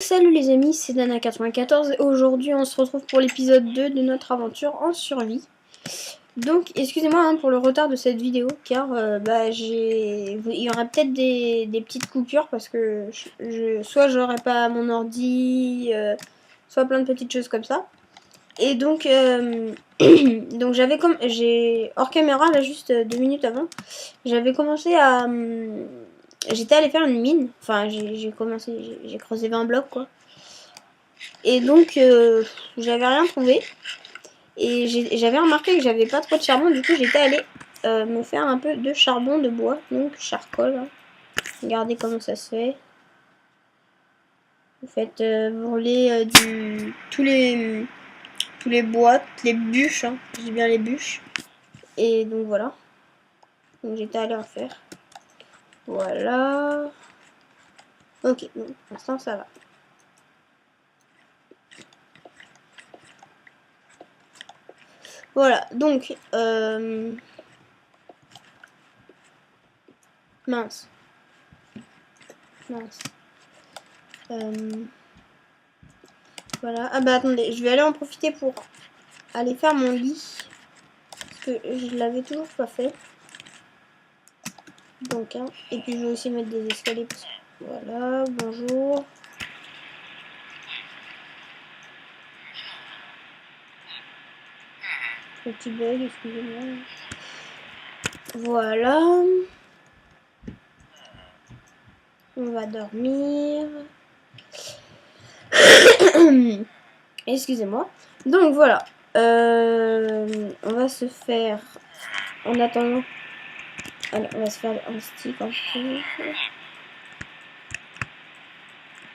Salut les amis, c'est Nana94 et aujourd'hui on se retrouve pour l'épisode 2 de notre aventure en survie. Donc excusez-moi pour le retard de cette vidéo car il y aura peut-être des petites coupures parce que soit j'aurai pas mon ordi, soit plein de petites choses comme ça. Et donc, donc j'ai hors caméra là juste 2 minutes avant, j'avais commencé à... j'étais allée faire une mine, enfin j'ai creusé 20 blocs quoi. Et donc, j'avais rien trouvé. Et j'avais remarqué que j'avais pas trop de charbon. Du coup, j'étais allée me faire un peu de charbon de bois. Donc, charcoal. Hein. Regardez comment ça se fait. Vous faites brûler tous les bois, toutes les bûches. Hein. Je dis bien les bûches. Et donc, voilà. Donc, j'étais allée en faire. Voilà. Ok, donc, pour l'instant, ça va. Voilà, donc, mince. Voilà. Ah bah attendez, je vais aller en profiter pour aller faire mon lit. Parce que je l'avais toujours pas fait. Donc, hein. Et puis je vais aussi mettre des escaliers. Voilà, bonjour. Petit bug, excusez-moi. Voilà. On va dormir. Excusez-moi. Donc voilà. On va se faire... En attendant... Alors, on va se faire un stick en plus.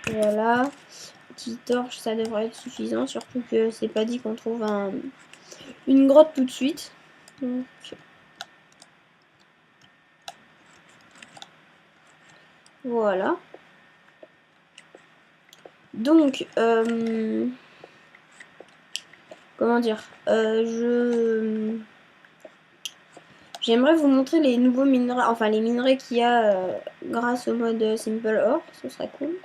Voilà. Petite torche, ça devrait être suffisant. Surtout que c'est pas dit qu'on trouve une grotte tout de suite. Donc... Voilà. Donc, comment dire, j'aimerais vous montrer les nouveaux minerais, enfin les minerais qu'il y a grâce au mode Simple Ore, ce serait cool.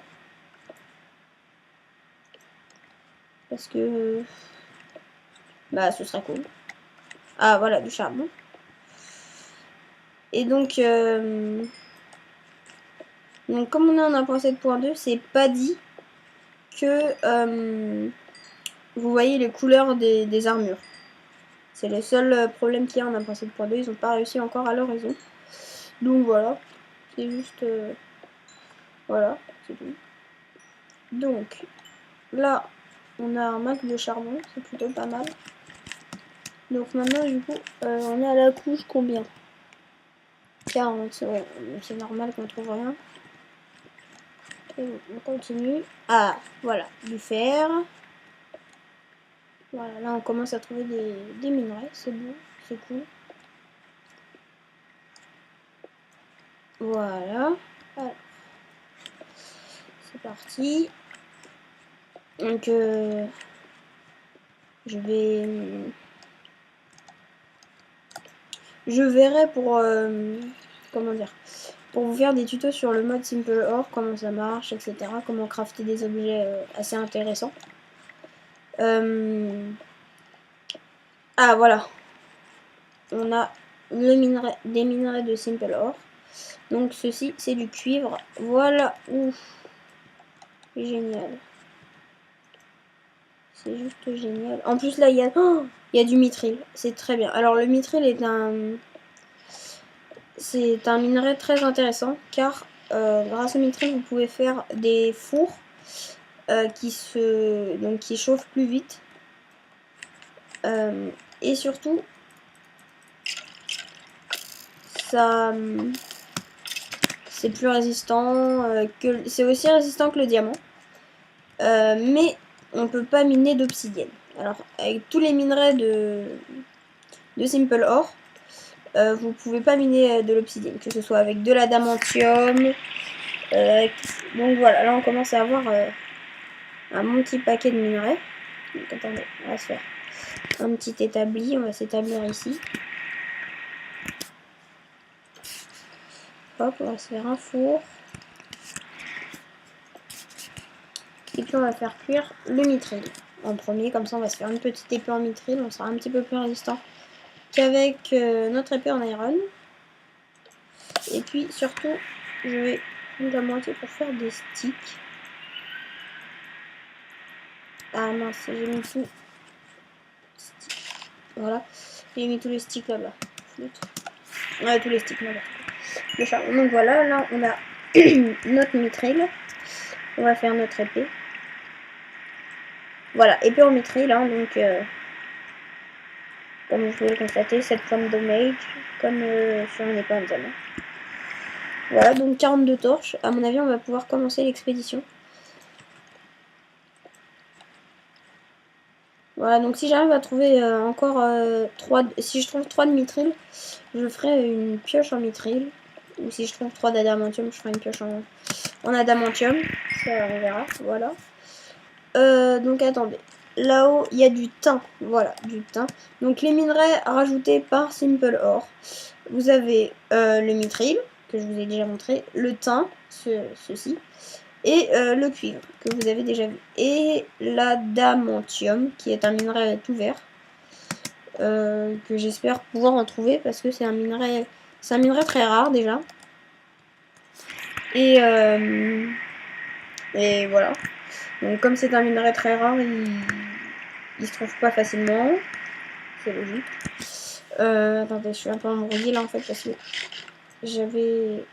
Parce que, bah ce serait cool. Ah voilà, du charbon. Et donc comme on est en 1.7.2, c'est pas dit que vous voyez les couleurs des armures. C'est le seul problème qu'il y a en 1.7.2, ils n'ont pas réussi encore à l'horizon. Donc voilà, c'est juste... voilà, c'est tout. Donc, là, on a un max de charbon, c'est plutôt pas mal. Donc maintenant, du coup, on est à la couche combien? 40, ouais, c'est normal qu'on trouve rien. Et on continue. Ah, voilà, du fer. Voilà, là on commence à trouver des minerais, c'est bon, c'est cool. Voilà. Alors, c'est parti. Donc, je verrai pour, comment dire, pour vous faire des tutos sur le mode Simple Ore, comment ça marche, etc. Comment crafter des objets assez intéressants. Ah, voilà. On a des minerais de Simple Ore. Donc, ceci, c'est du cuivre. Voilà. Ouf. Génial. C'est juste génial. En plus, là, il y a du mithril. C'est très bien. Alors, le mithril est c'est un minerai très intéressant car grâce au mithril, vous pouvez faire des fours qui chauffent plus vite. Et surtout, ça c'est plus résistant c'est aussi résistant que le diamant. Mais on peut pas miner d'obsidienne. Alors, avec tous les minerais de Simple Ore, vous pouvez pas miner de l'obsidienne, que ce soit avec de l'adamantium. Donc voilà, là on commence à avoir un bon petit paquet de minerais. Donc attendez, on va se faire un petit établi, on va s'établir ici. Hop, on va se faire un four. Et puis on va faire cuire le mithril en premier. Comme ça on va se faire une petite épée en mithril. On sera un petit peu plus résistant qu'avec notre épée en iron. Et puis surtout, je vais prendre la moitié pour faire des sticks. Ah mince, j'ai mis tout. Voilà, j'ai mis tous les sticks là-bas. Ouais, tous les sticks là-bas. Le charbon. Donc voilà, là on a notre mithril. On va faire notre épée. Voilà, épée en mithril, hein, donc comme vous pouvez le constater, 7 points de damage, comme sur une épée en diamant. Voilà, donc 42 torches. À mon avis, on va pouvoir commencer l'expédition. Voilà, donc si j'arrive à trouver encore 3... Si je trouve 3 de mithril, je ferai une pioche en mithril. Ou si je trouve 3 d'adamantium, je ferai une pioche en adamantium. Ça, on verra, voilà. Donc attendez. Là-haut, il y a du thym. Voilà, du thym. Donc les minerais rajoutés par Simple Ore. Vous avez le mithril, que je vous ai déjà montré, le thym, ceci, et le cuivre, que vous avez déjà vu. Et l'adamantium, qui est un minerai tout vert, que j'espère pouvoir en trouver, parce que c'est un minerai très rare déjà. Et voilà. Donc comme c'est un minerai très rare, il se trouve pas facilement. C'est logique. Attendez, je suis un peu embrouillée là en fait parce que j'avais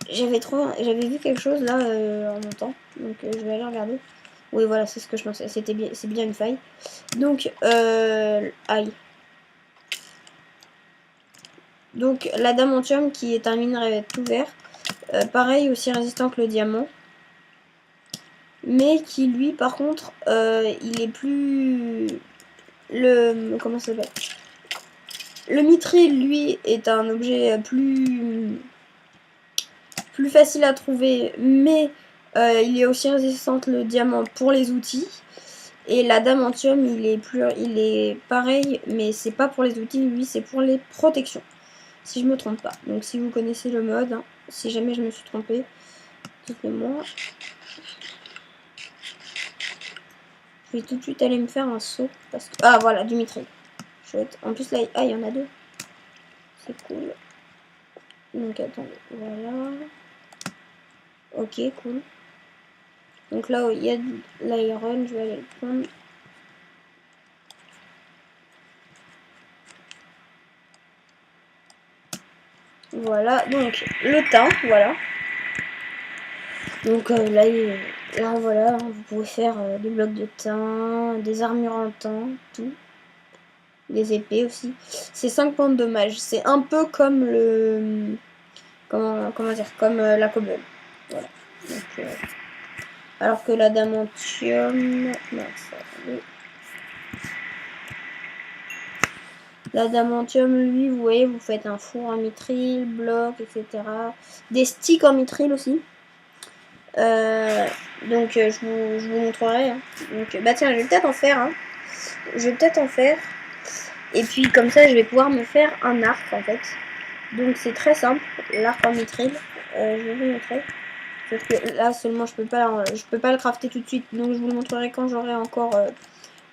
vu quelque chose là en montant. Donc je vais aller regarder. Oui voilà, c'est ce que je pensais. C'est bien une faille. Donc aïe. Donc l'adamantium qui est un minerai tout vert. Pareil, aussi résistant que le diamant. Mais qui lui par contre il est plus comment ça s'appelle, le mithril lui est un objet plus facile à trouver, mais il est aussi résistant que le diamant pour les outils. Et l'adamantium il est pareil, mais c'est pas pour les outils, lui c'est pour les protections, si je me trompe pas. Donc si vous connaissez le mode, hein, si jamais je me suis trompée, dites-le-moi. Je vais tout de suite aller me faire un saut. Parce que... Ah voilà, du mithril. Chouette. En plus là, il y en a 2. C'est cool. Donc attendez, voilà. Ok, cool. Donc là où il y a de l'iron, je vais aller le prendre. Voilà, donc le thym, voilà. Donc là voilà, vous pouvez faire des blocs de thym, des armures en thym, tout. Des épées aussi. C'est 5 points de dommage. C'est un peu comme le... Comment dire, comme la cobble. Voilà. Donc, alors que l'adamantium... Mince, attendez. L'adamantium, lui, vous voyez, vous faites un four en mithril, bloc, etc. Des sticks en mithril aussi. Donc, je vous montrerai. Hein. Donc, bah tiens, je vais peut-être en faire. Hein. Je vais peut-être en faire. Et puis, comme ça, je vais pouvoir me faire un arc, en fait. Donc, c'est très simple, l'arc en mithril. Je vais vous montrer. Sauf que là, seulement, je peux pas le crafter tout de suite. Donc, je vous le montrerai quand j'aurai encore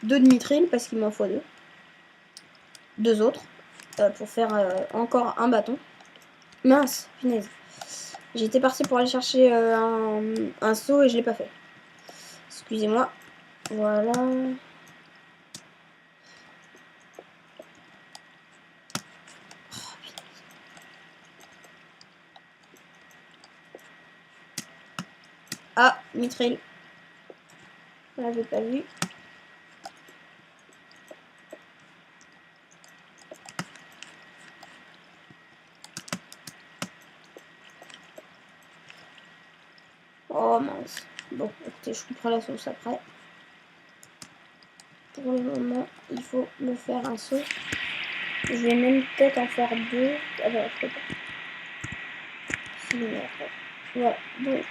2 de mithril, parce qu'il m'en faut 2. 2 autres. Pour faire encore un bâton. Mince, punaise. J'étais partie pour aller chercher un seau et je l'ai pas fait. Excusez-moi. Voilà. Ah, mithril. On l'avait pas vu. Oh mince. Bon, écoutez, je couperai la sauce après. Pour le moment, il faut me faire un seau. Je vais même peut-être en faire 2. Ah bah, je peux pas. Si, mais après. Voilà, donc.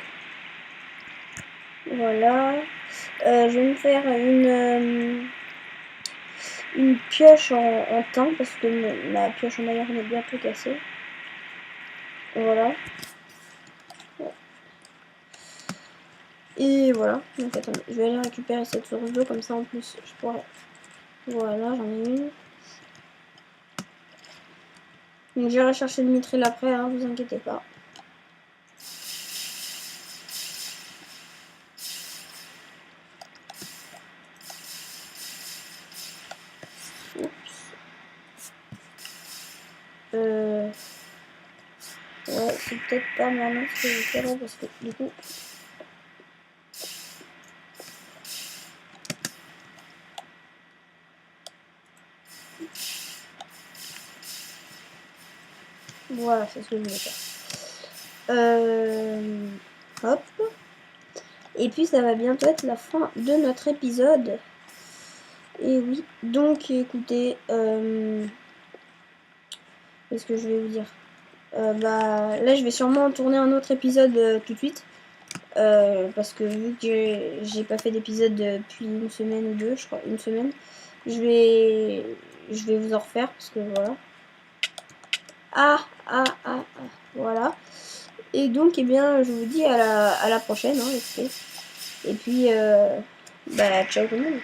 Voilà. Je vais me faire une pioche en thym parce que ma pioche en iron est bientôt cassée. Voilà. Et voilà. Donc attendez, je vais aller récupérer cette source d'eau, comme ça en plus je pourrais. Voilà, j'en ai une. Donc j'irai chercher le mitril après, hein, vous inquiétez pas. Oups. Ouais, c'est peut-être pas malin ce que je fais là, parce que du coup... Voilà, c'est ce que je voulais faire. Hop. Et puis ça va bientôt être la fin de notre épisode. Et oui, donc écoutez, qu'est-ce que je vais vous dire, bah là je vais sûrement tourner un autre épisode tout de suite. Parce que vu que j'ai pas fait d'épisode depuis une semaine ou deux, je crois, une semaine, je vais vous en refaire parce que voilà. Voilà. Et donc, eh bien, je vous dis à la prochaine, hein, et puis, bah, ciao tout le monde.